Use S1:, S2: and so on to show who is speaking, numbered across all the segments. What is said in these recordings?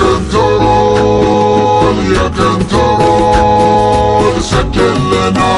S1: كنترول يا كنترول سجل لنا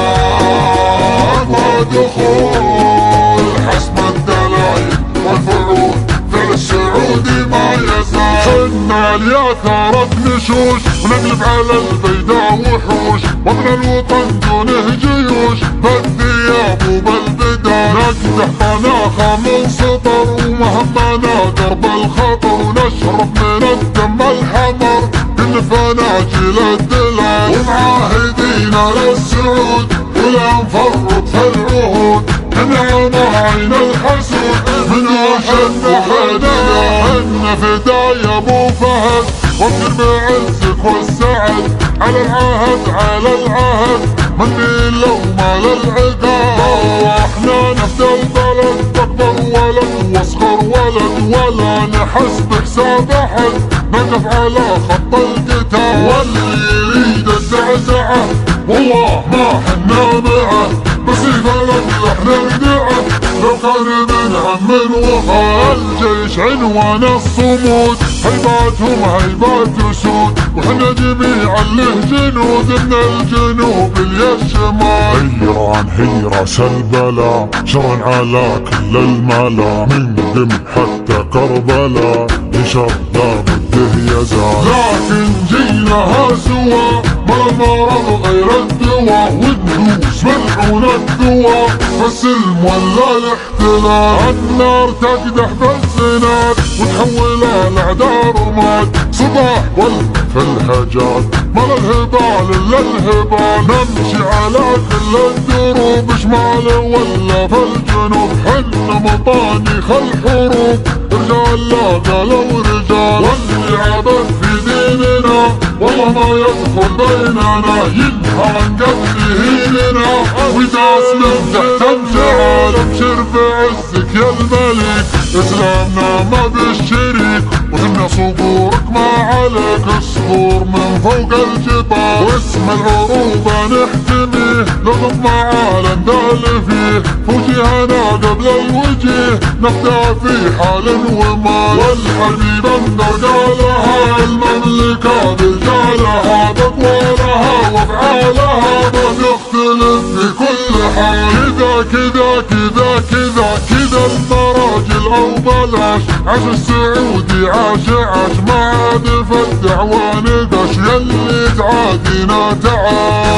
S1: ودخول حسب الدلائل والفروض فعل السعودي ما يزال. حنا لياثارة نشوش ونقلب على البيداء وحوش وابن الوطن دونه جيوش بالثياب وبالبدال نقدح طناخة من سطر ومهمنا درب الخطر ونشرب من الدم الحمر كل فناجل الدلال ومعاهدين للسعود ولا نفرط في العهود ننعم عين الحسود من وحدنا حدنا حنا فداي ابو فهد وابشر بعزك والسعد على العهد على العهد من اللوم للعقاب واحنا نفدى البلد اكبر ولد واصغر ولد ولا نحس بحساب احد نقف على خط القتال واللي يريد الزعزعه والله ما حنا معه بس البلد احنا ندعه لو كان من هم وفا الجيش عنوان الصمود هيباتهم هيبات اسود وحنا جميعا له جنود من الجنوب للشمال. هي عن هي راس البلا شرا على كل الملا من قم حتى كربلا نشر لابده يزال لكن جيناها سوا ما المرض غير الدواء وندوس ملعون الدواء فالسلم ولا الاحتلال النار تقدح بالزناد وتحولها لاعداء رماد صباح في الهجات ما للهبال الا الهبال نمشي على كل الدروب شمال ولا في الجنوب حنا مطانيخ الحروب رجال لا قالوا رجال واللي عبث في ديننا والله ما يدخل بيننا ينهى عن قتل هيننا وداس من تحت امتعال ابشر بعزك يا الملك اسلامنا ما بالشريك وهمنا صبورك ما عليك الصخور من فوق الجبال واسم العروبة نحتميه نضم عالم دال فيه وجهنا قبل الوجيه نبدأ في حال ومال والحبيب اندر قالها المملكة برجالها بطوالها وافعالها ما نختلف في كل حال كذا كذا كذا كذا كذا المراجل او بلاش عاش السعودي عاش ما عاد في الدعوة نقش يلي تعادينا تعال